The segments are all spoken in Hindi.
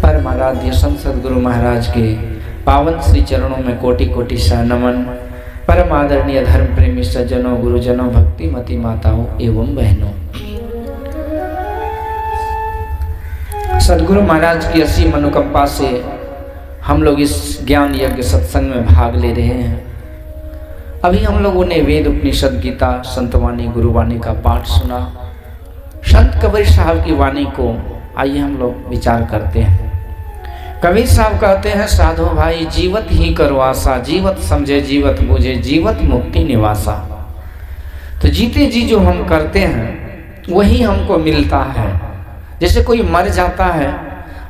परमाराध्य संत सद्गुरु महाराज के पावन श्री चरणों में कोटि कोटि सा नमन। परम आदरणीय धर्म प्रेमी सज्जनों, गुरुजनों, भक्तिमती माताओं एवं बहनों, सद्गुरु महाराज की असीम अनुकंपा से हम लोग इस ज्ञान यज्ञ सत्संग में भाग ले रहे हैं। अभी हम लोगों ने वेद, उपनिषद, गीता, संतवाणी, गुरुवाणी का पाठ सुना। संत कबीर साहब की वाणी को आइए हम लोग विचार करते हैं। कबीर साहब कहते हैं, साधो भाई जीवत ही करवासा, जीवत समझे जीवत बुझे, जीवत मुक्ति निवासा। तो जीते जी जो हम करते हैं वही हमको मिलता है। जैसे कोई मर जाता है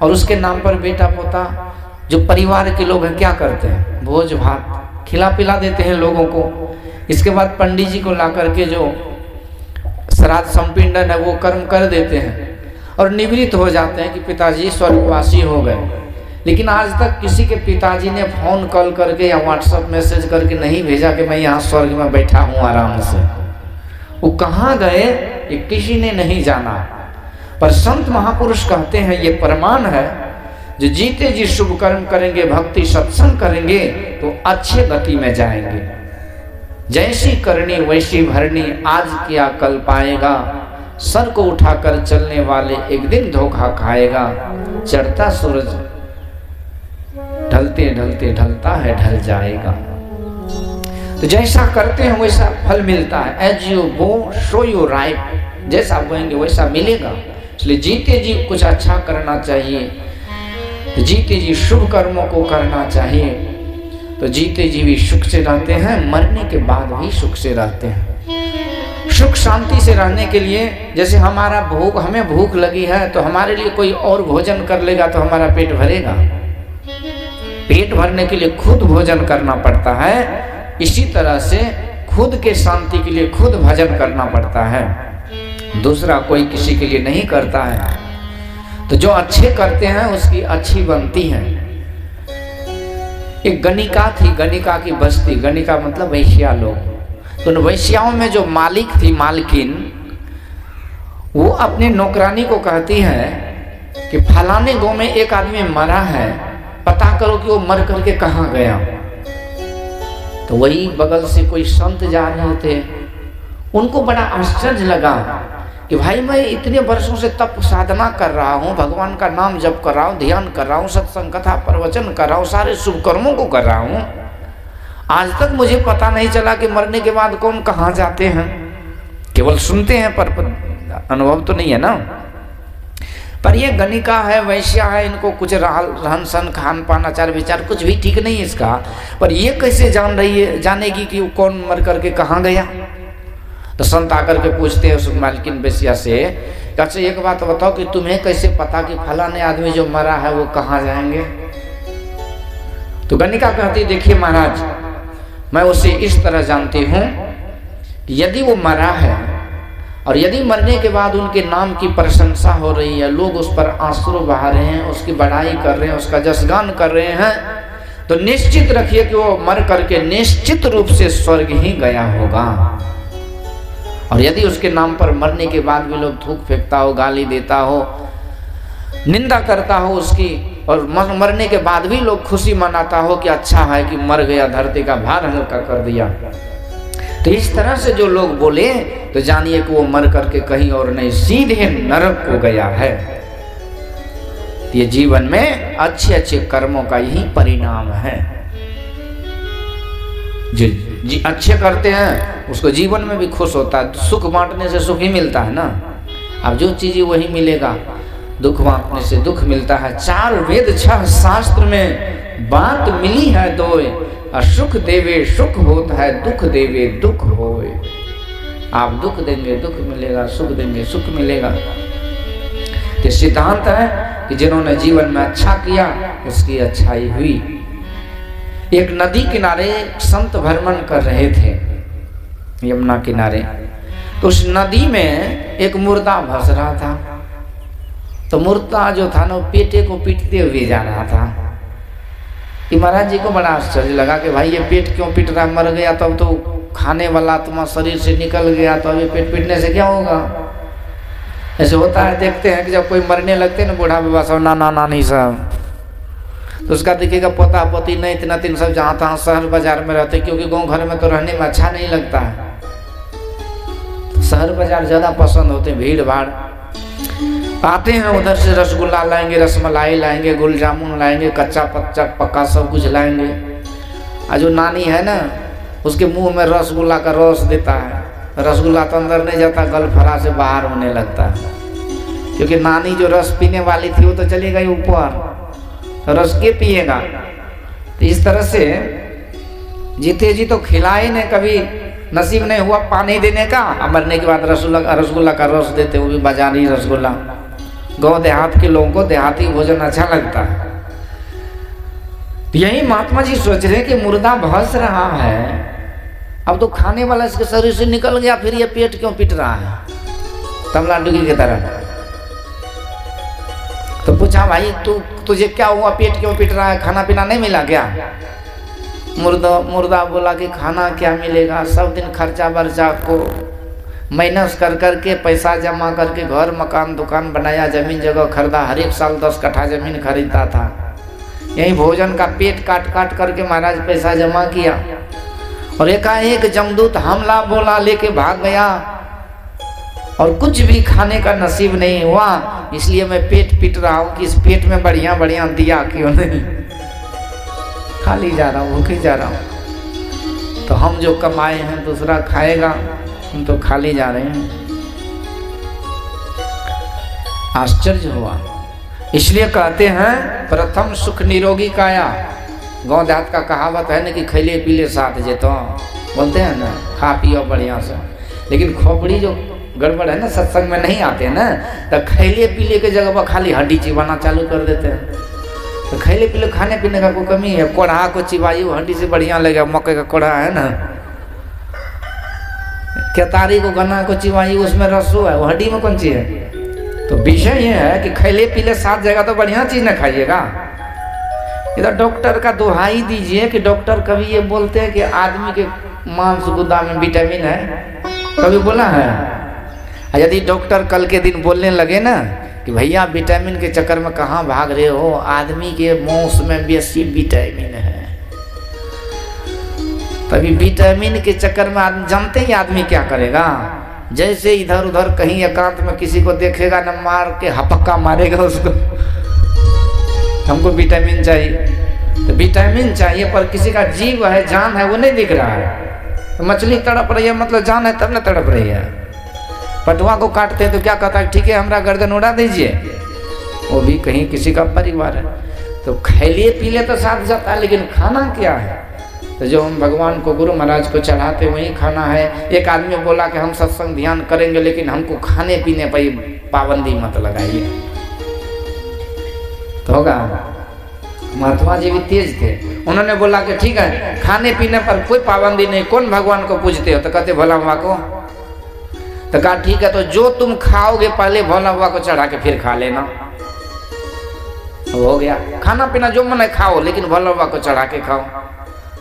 और उसके नाम पर बेटा पोता, जो परिवार के लोग हैं, क्या करते हैं? भोज भात खिला पिला देते हैं लोगों को। इसके बाद पंडित जी को ला करके जो श्राद्ध संपिंडन है वो कर्म कर देते हैं और निवृत्त हो जाते हैं कि पिताजी स्वर्गवासी हो गए। लेकिन आज तक किसी के पिताजी ने फोन कॉल करके या व्हाट्सएप मैसेज करके नहीं भेजा कि मैं यहाँ स्वर्ग में बैठा हूँ आराम से। वो कहाँ गए ये किसी ने नहीं जाना। पर संत महापुरुष कहते हैं ये प्रमाण है, जो जीते जी शुभ कर्म करेंगे, भक्ति सत्संग करेंगे तो अच्छे गति में जाएंगे। जैसी करनी वैसी भरनी, आज किया कल पाएगा। सर को उठाकर चलने वाले एक दिन धोखा खाएगा। चढ़ता सूरज ढलते ढलते ढलता है, ढल जाएगा। तो जैसा करते हैं वैसा फल मिलता है। एज यू बो सो यू राइट, जैसा बोएंगे वैसा मिलेगा। इसलिए जीते जी कुछ अच्छा करना चाहिए, जीते जी शुभ कर्मों को करना चाहिए। तो जीते जी भी सुख से रहते हैं, मरने के बाद भी सुख से रहते हैं। सुख शांति से रहने के लिए, जैसे हमें भूख लगी है तो हमारे लिए कोई और भोजन कर लेगा तो हमारा पेट भरेगा। पेट भरने के लिए खुद भोजन करना पड़ता है। इसी तरह से खुद के शांति के लिए खुद भजन करना पड़ता है, दूसरा कोई किसी के लिए नहीं करता है। तो जो अच्छे करते हैं उसकी अच्छी बनती है। एक गणिका थी, गणिका की बस्ती, गणिका मतलब वैश्या लोग। तो उन वैश्याओं में जो मालिक थी, मालकिन, वो अपने नौकरानी को कहती है कि फलाने गांव में एक आदमी मरा है, पता करो कि वो मर करके कहाँ गया। तो वही बगल से कोई संत जा रहे थे, उनको बड़ा आश्चर्य लगा कि भाई मैं इतने वर्षों से तप साधना कर रहा हूँ, भगवान का नाम जप कर रहा हूँ, ध्यान कर रहा हूँ, सत्संग कथा प्रवचन कर रहा हूँ, सारे शुभ कर्मों को कर रहा हूँ, आज तक मुझे पता नहीं चला कि मरने के बाद कौन कहाँ जाते हैं। केवल सुनते हैं पर अनुभव तो नहीं है ना। पर ये गणिका है, वैश्या है, इनको कुछ रहन सहन, खान पान, आचार विचार कुछ भी ठीक नहीं है इसका। पर ये कैसे जानेगी कि वो कौन मर करके कहाँ गया। तो संत आकर के पूछते हैं उस मालकिन वैश्या से, अच्छा एक बात बताओ कि तुम्हें कैसे पता कि फलाने आदमी जो मरा है वो कहाँ जाएंगे। तो गणिका कहती, देखिए महाराज, मैं उसे इस तरह जानती हूँ कि यदि वो मरा है और यदि मरने के बाद उनके नाम की प्रशंसा हो रही है, लोग उस पर आंसू बहा रहे हैं, उसकी बढ़ाई कर रहे हैं, उसका जसगान कर रहे हैं, तो निश्चित रखिए कि वो मर करके निश्चित रूप से स्वर्ग ही गया होगा। और यदि उसके नाम पर मरने के बाद भी लोग थूक फेंकता हो, गाली देता हो, निंदा करता हो उसकी, और मरने के बाद भी लोग खुशी मनाता हो कि अच्छा है कि मर गया, धरती का भार हल्का कर दिया, तो इस तरह से जो लोग बोले तो जानिए कि वो मर करके कहीं और नहीं, सीधे नरक को गया है। ये जीवन में अच्छे अच्छे कर्मों का यही परिणाम है। जो अच्छे करते हैं उसको जीवन में भी खुश होता है। सुख बांटने से सुख ही मिलता है ना। अब जो चीज वही मिलेगा, दुख बांटने से दुख मिलता है। 4 वेद 6 शास्त्र में बात मिली है दोए, सुख देवे सुख होता है, दुख देवे दुख होए। आप दुख देंगे दुख मिलेगा, सुख देंगे सुख मिलेगा। तो सिद्धांत है कि जिन्होंने जीवन में अच्छा किया उसकी अच्छाई हुई। एक नदी किनारे संत भ्रमण कर रहे थे, यमुना किनारे। तो उस नदी में एक मुर्दा भस रहा था। तो मुर्दा जो था ना, पेटे को पीटते हुए जा रहा था। कि महाराज जी को बड़ा आश्चर्य लगा कि भाई ये पेट क्यों पीट रहा, मर गया तब तो खाने वाला आत्मा शरीर से निकल गया, तो अभी पेट पीटने से क्या होगा। ऐसे होता है, देखते हैं कि जब कोई मरने लगते हैं ना बूढ़ा बाबा सब, नाना नानी सब, तो उसका देखिएगा पोता पोती नहीं, इतना तीन सब जहाँ तहाँ शहर बाजार में रहते, क्योंकि गांव घर में तो रहने में अच्छा नहीं लगता है, शहर बाजार ज़्यादा पसंद होते हैं, भीड़ भाड़। आते हैं उधर से रसगुल्ला लाएंगे, रसमलाई लाएंगे, गुल जामुन लाएंगे, कच्चा पच्चा पक्का सब कुछ लाएंगे। और जो नानी है ना उसके मुंह में रसगुल्ला का रस देता है, रसगुल्ला तो अंदर नहीं जाता, गल फरा से बाहर होने लगता है, क्योंकि नानी जो रस पीने वाली थी वो तो चली गई ऊपर, रस के पिएगा। तो इस तरह से जीते जी तो खिलाए ने, कभी नसीब नहीं हुआ पानी देने का, मरने के बाद रसगुल्ला का रस देते, वो भी बाजारी रसगुल्ला। गाँव देहात के लोगों को देहाती भोजन अच्छा लगता है। यही महात्मा जी सोच रहे हैं कि मुर्दा भस रहा है, अब तो खाने वाला इसके शरीर से निकल गया, फिर ये पेट क्यों पिट रहा है तबला डुगी की तरह। तो पूछा भाई तुझे क्या हुआ, पेट क्यों पिट रहा है, खाना पीना नहीं मिला क्या? मुर्दा बोला कि खाना क्या मिलेगा, सब दिन खर्चा बर्चा को मेहनत कर करके पैसा जमा करके घर मकान दुकान बनाया, जमीन जगह खरीदा, हर एक साल 10 कट्ठा जमीन खरीदता था, यही भोजन का पेट काट काट करके महाराज पैसा जमा किया, और एकाएक जमदूत हमला बोला लेके भाग गया, और कुछ भी खाने का नसीब नहीं हुआ, इसलिए मैं पेट पीट रहा हूँ कि इस पेट में बढ़िया बढ़िया दिया क्यों नहीं, खाली जा रहा हूँ, भूखी जा रहा हूँ। तो हम जो कमाए हैं दूसरा खाएगा, हम तो खाली जा रहे हैं। आश्चर्य हुआ। इसलिए कहते हैं प्रथम सुख निरोगी काया। गाँव देहात का कहावत है ना कि खैले पीले साथ जेतो, बोलते हैं ना, खा पियो बढ़िया से। लेकिन खोपड़ी जो गड़बड़ है ना, सत्संग में नहीं आते हैं ना, तो खैले पीले के जगह पर खाली हड्डी चिबाना चालू कर देते हैं। तो खैले पीले खाने पीने का कोई कमी है? कोढ़ा को चिबाई हड्डी से बढ़िया लगेगा, मक्के का कोढ़ा है ना, केतारी को गन्ना को चिबाई उसमें रसो है, वो हड्डी में कौन चीज है? तो विषय ये है कि खैले पीले साथ जगह तो बढ़िया चीज न खाइएगा। इधर डॉक्टर का दुहाई दीजिए कि डॉक्टर कभी ये बोलते हैं कि आदमी के मांस गुदा में विटामिन है, कभी बोला है? यदि डॉक्टर कल के दिन बोलने लगे ना कि भैया विटामिन के चक्कर में कहाँ भाग रहे हो, आदमी के मांस में बेसी विटामिन है, तभी विटामिन के चक्कर में आदमी, जानते ही आदमी क्या करेगा, जैसे इधर उधर कहीं एकांत में किसी को देखेगा ना, मार के हपक्का मारेगा उसको, हमको विटामिन चाहिए। तो विटामिन चाहिए, पर किसी का जीव है, जान है, वो नहीं दिख रहा है। तो मछली तड़प रही है, मतलब जान है तब ना तड़प रही है। पटुआ को काटते हैं तो क्या कहता है, ठीक है हमारा गर्दन उड़ा दीजिए, वो भी कहीं किसी का परिवार है। तो खैलिए पीले तो साथ जाता है, लेकिन खाना क्या है? तो जो हम भगवान को गुरु महाराज को चढ़ाते वही खाना है। एक आदमी बोला कि हम सत्संग ध्यान करेंगे, लेकिन हमको खाने पीने पर पाबंदी मत लगाइए, तो होगा? महात्मा जी भी तेज थे, उन्होंने बोला कि ठीक है खाने पीने पर कोई पाबंदी नहीं, कौन भगवान को पूजते हो? तो कहते भोला बाबा को। तो कहा ठीक है, तो जो तुम खाओगे पहले भोला बाबा को चढ़ा के फिर खा लेना। हो गया, खाना पीना जो मन है खाओ, लेकिन भोला बाबा को चढ़ा के खाओ।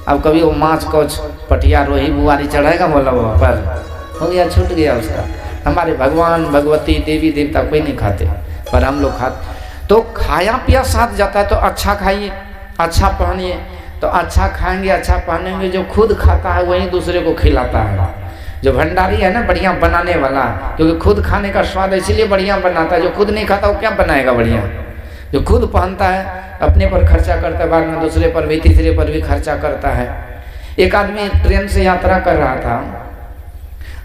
अब कभी वो माछ कोच पटिया रोही बुआरी चढ़ाएगा भोला बाबा पर? हो गया, छूट गया उसका। हमारे भगवान भगवती देवी देवता कोई नहीं खाते, पर हम लोग खाते। तो खाया पिया साथ जाता है, तो अच्छा खाइए, अच्छा पहनिए। तो अच्छा खाएंगे, अच्छा पहनेंगे, जो खुद खाता है वही दूसरे को खिलाता है। जो भंडारी है ना बढ़िया बनाने वाला, क्योंकि खुद खाने का स्वाद इसलिए बढ़िया बनाता है। जो खुद नहीं खाता वो क्या बनाएगा बढ़िया? जो खुद पहनता है अपने पर खर्चा करता है, बाद में दूसरे पर भी, तीसरे पर भी खर्चा करता है। एक आदमी ट्रेन से यात्रा कर रहा था,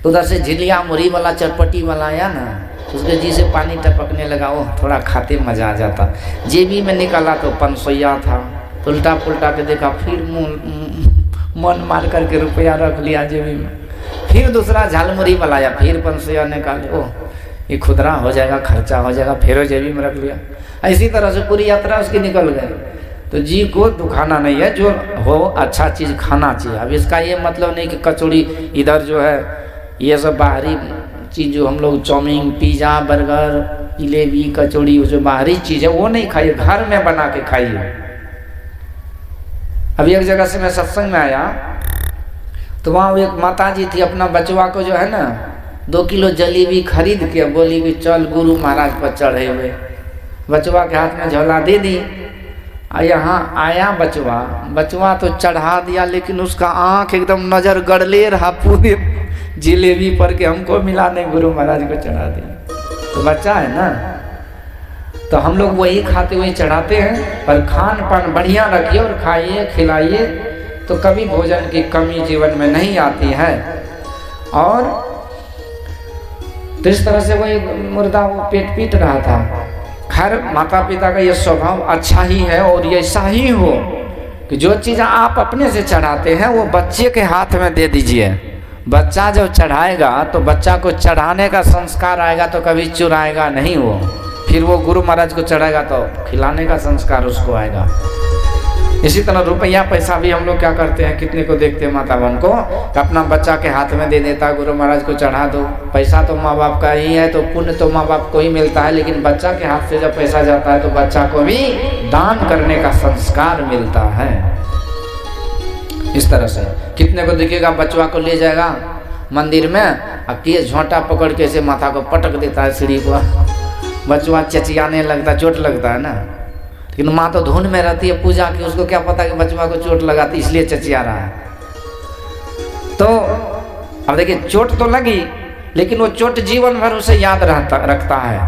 तो उधर से झिलिया मुरही वाला चटपटी वाला आया ना, उसके जी से पानी टपकने लगा। वो थोड़ा खाते मजा आ जाता। जेबी में निकाला तो 500 था, तो उल्टा पुल्टा के देखा, फिर मन मार करके रुपया रख लिया जेबी में। फिर दूसरा झालमुरी वाला आया, फिर 500 निकाले, ओ ये खुदरा हो जाएगा, खर्चा हो जाएगा, फिर जेबी में रख लिया। इसी तरह से पूरी यात्रा उसकी निकल गई। तो जी को दुखाना नहीं है, जो हो अच्छा चीज़ खाना चाहिए। अब इसका ये मतलब नहीं कि कचौड़ी इधर जो है ये सब बाहरी चीज़, जो हम लोग चाउमीन पिज़्ज़ा बर्गर जलेबी कचौड़ी जो बाहरी चीज़ है वो नहीं खाइए, घर में बना के खाइए। अभी एक जगह से मैं सत्संग में आया, तो वहाँ एक माता जी थी, अपना बचवा को जो है ना 2 किलो जलेबी खरीद के बोली कि चल गुरु महाराज पर चढ़े हुए। बचवा के हाथ में झोला दे दी। यहाँ आया बचवा तो चढ़ा दिया, लेकिन उसका आंख एकदम नजर गड़ले रहा पूरे जलेबी पर के हमको मिला नहीं, गुरु महाराज को चढ़ा दिया। तो बच्चा है ना, तो हम लोग वही खाते हुए चढ़ाते हैं। पर खान पान बढ़िया रखिए और खाइए खिलाइए, तो कभी भोजन की कमी जीवन में नहीं आती है। और तो इस तरह से वही मुर्दा वो पेट पीट रहा था। खैर माता पिता का ये स्वभाव अच्छा ही है, और ये ऐसा ही हो कि जो चीज़ आप अपने से चढ़ाते हैं वो बच्चे के हाथ में दे दीजिए। बच्चा जब चढ़ाएगा तो बच्चा को चढ़ाने का संस्कार आएगा, तो कभी चुराएगा नहीं वो। फिर वो गुरु महाराज को चढ़ाएगा तो खिलाने का संस्कार उसको आएगा। इसी तरह रुपया पैसा भी हम लोग क्या करते हैं, कितने को देखते हैं माता बहन को कि अपना बच्चा के हाथ में दे देता, गुरु महाराज को चढ़ा दो। पैसा तो माँ बाप का ही है, तो पुण्य तो माँ बाप को ही मिलता है, लेकिन बच्चा के हाथ से जब पैसा जाता है तो बच्चा को भी दान करने का संस्कार मिलता है। इस तरह से कितने को देखिएगा बचवा को ले जाएगा मंदिर में, और तेज झोंटा पकड़ के से माथा को पटक देता है सीढ़ी पर। बचवा चचियाने लगता, चोट लगता है ना, लेकिन माँ तो धुन में रहती है पूजा की, उसको क्या पता कि बचवा को चोट लगाती, इसलिए चचिया रहा है। तो अब देखिए चोट तो लगी, लेकिन वो चोट जीवन भर उसे याद रखता है।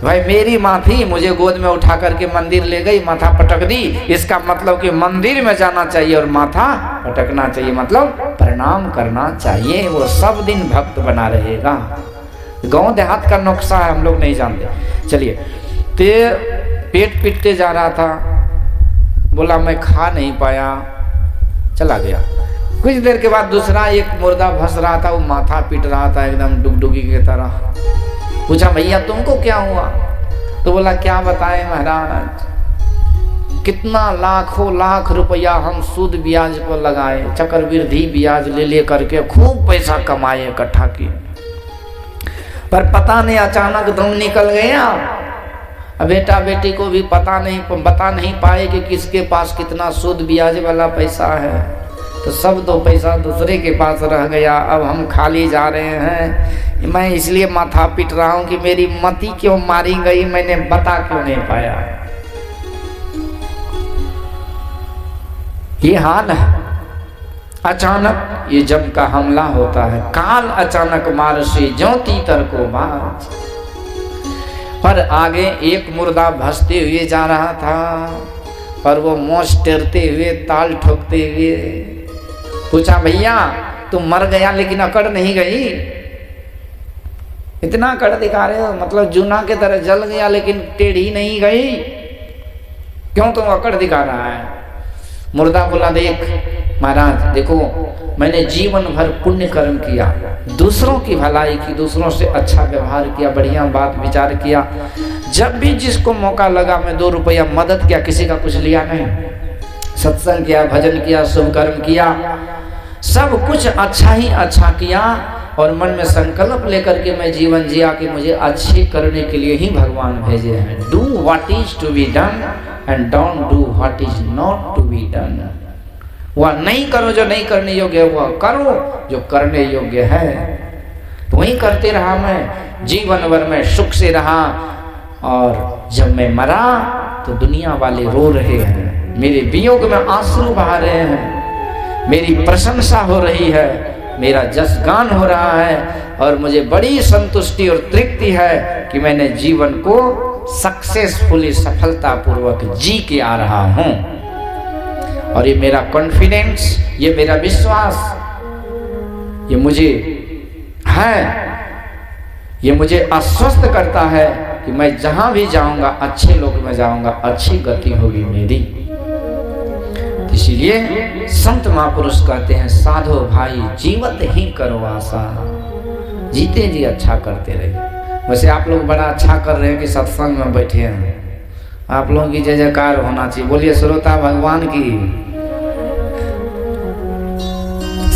भाई मेरी माँ थी, मुझे गोद में उठा करके मंदिर ले गई, माथा पटक दी, इसका मतलब कि मंदिर में जाना चाहिए और माथा पटकना चाहिए, मतलब प्रणाम करना चाहिए। वो सब दिन भक्त बना रहेगा। गांव देहात का नुस्खा है, हम लोग नहीं जानते। चलिए, ते पेट पीटते जा रहा था, बोला मैं खा नहीं पाया, चला गया। कुछ देर के बाद दूसरा एक मुर्दा फंस रहा था, वो माथा पीट रहा था एकदम डुगडुगी की तरह। पूछा भैया तुमको क्या हुआ? तो बोला क्या बताएं महाराज, कितना लाखों लाख रुपया हम सूद ब्याज पर लगाए, चक्रवृद्धि ब्याज ले करके खूब पैसा कमाए, इकट्ठा किए, पर पता नहीं अचानक दम निकल गया। बेटा बेटी को भी बता नहीं पाए कि किसके पास कितना सूद ब्याज वाला पैसा है, तो सब तो पैसा दूसरे के पास रह गया। अब हम खाली जा रहे हैं। मैं इसलिए माथा पीट रहा हूं कि मेरी मती क्यों मारी गई, मैंने बता क्यों नहीं पाया। ये हाल है। अचानक ये जम का हमला होता है। काल अचानक मारसी ज्यों तीतर को बाज। पर आगे एक मुर्दा भसते हुए जा रहा था, पर वो मोच टेरते हुए, ताल ठोकते हुए। पूछा भैया तुम मर गया लेकिन अकड़ नहीं गई? इतना अकड़ दिखा रहे हो, मतलब जूना के तरह जल गया लेकिन टेढ़ी नहीं गई, क्यों तुम अकड़ दिखा रहा है? मुर्दा बोला देख महाराज, देखो मैंने जीवन भर पुण्य कर्म किया, दूसरों की भलाई की, दूसरों से अच्छा व्यवहार किया, बढ़िया बात विचार किया। जब भी जिसको मौका लगा मैं 2 रुपया मदद किया, किसी का कुछ लिया नहीं। सत्संग किया, भजन किया, शुभ कर्म किया, सब कुछ अच्छा ही अच्छा किया। और मन में संकल्प लेकर के मैं जीवन जिया कि मुझे अच्छे करने के लिए ही भगवान भेजे हैं। Do what is to be done and don't do what is not to be done. वह नहीं करो जो नहीं करने योग्य है, वह करो जो करने योग्य है। तो वही करते रहा मैं, जीवन भर में सुख से रहा। और जब मैं मरा तो दुनिया वाले रो रहे हैं, मेरे वियोग में आंसू बहा रहे हैं, मेरी प्रशंसा हो रही है, मेरा जस गान हो रहा है, और मुझे बड़ी संतुष्टि और तृप्ति है कि मैंने जीवन को सक्सेसफुली, सफलतापूर्वक जी के आ रहा हूं। और ये मेरा कॉन्फिडेंस, ये मेरा विश्वास, ये मुझे है, ये मुझे आश्वस्त करता है कि मैं जहां भी जाऊंगा अच्छे लोग में जाऊंगा, अच्छी गति होगी मेरी। इसीलिए संत महापुरुष कहते हैं, साधो भाई जीवत ही करो आशा, जीते जी अच्छा करते रहिए। वैसे आप लोग बड़ा अच्छा कर रहे हैं कि सत्संग में बैठे हैं। आप लोगों की जय जयकार होना चाहिए। बोलिए श्रोता भगवान की।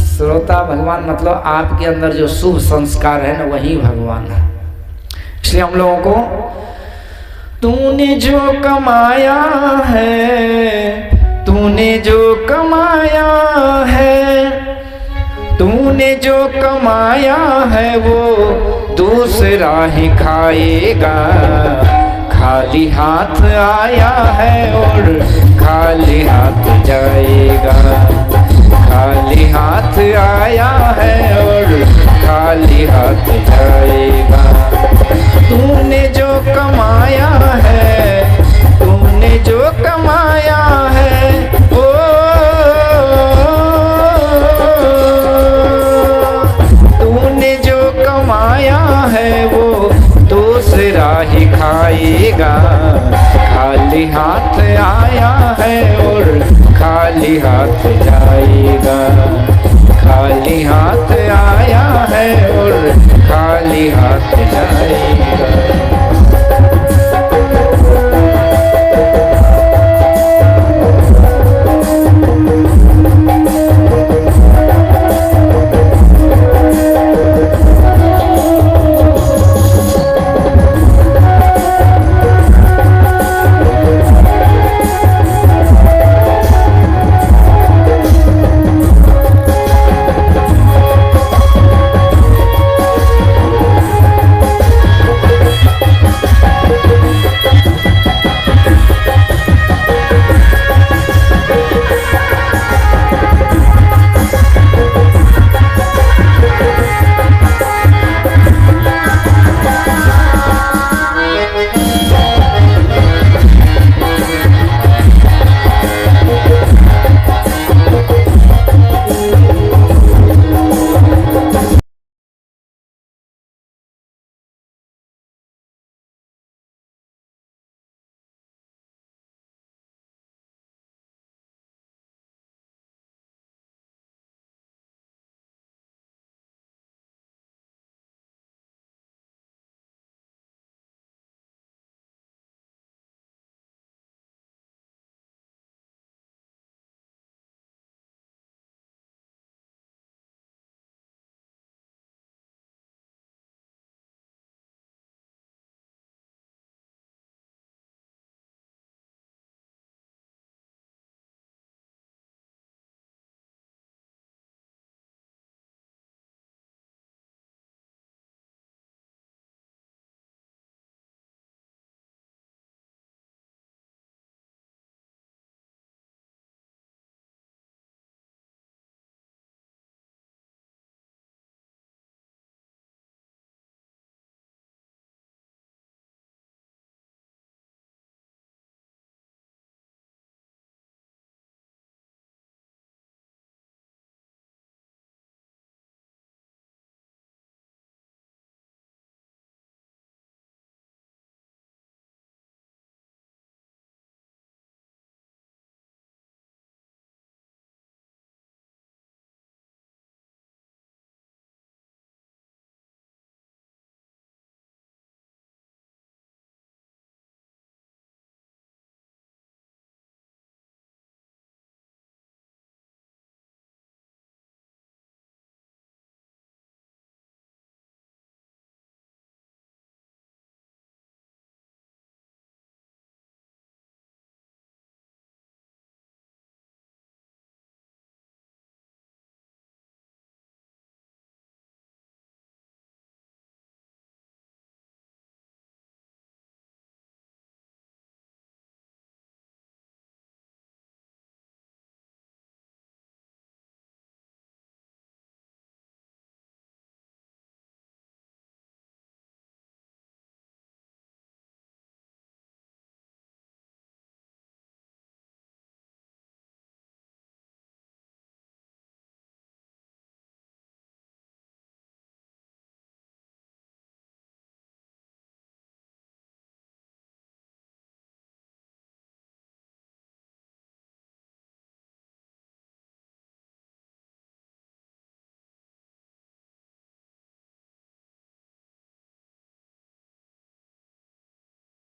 श्रोता भगवान मतलब आपके अंदर जो शुभ संस्कार है ना, वही भगवान है। इसलिए हम लोगों को तूने जो कमाया है, तूने जो कमाया है, तूने तूने जो कमाया है वो दूसरा ही खाएगा। खाली हाथ आया है और खाली हाथ जाएगा। खाली हाथ आया है और खाली हाथ जाएगा। तूने जो कमाया है, तूने जो कमाया है, ओ तूने जो कमाया है वो दूसरा ही खाएगा। खाली हाथ आया है और खाली हाथ जाएगा। खाली हाथ आया है और खाली हाथ जाएगा।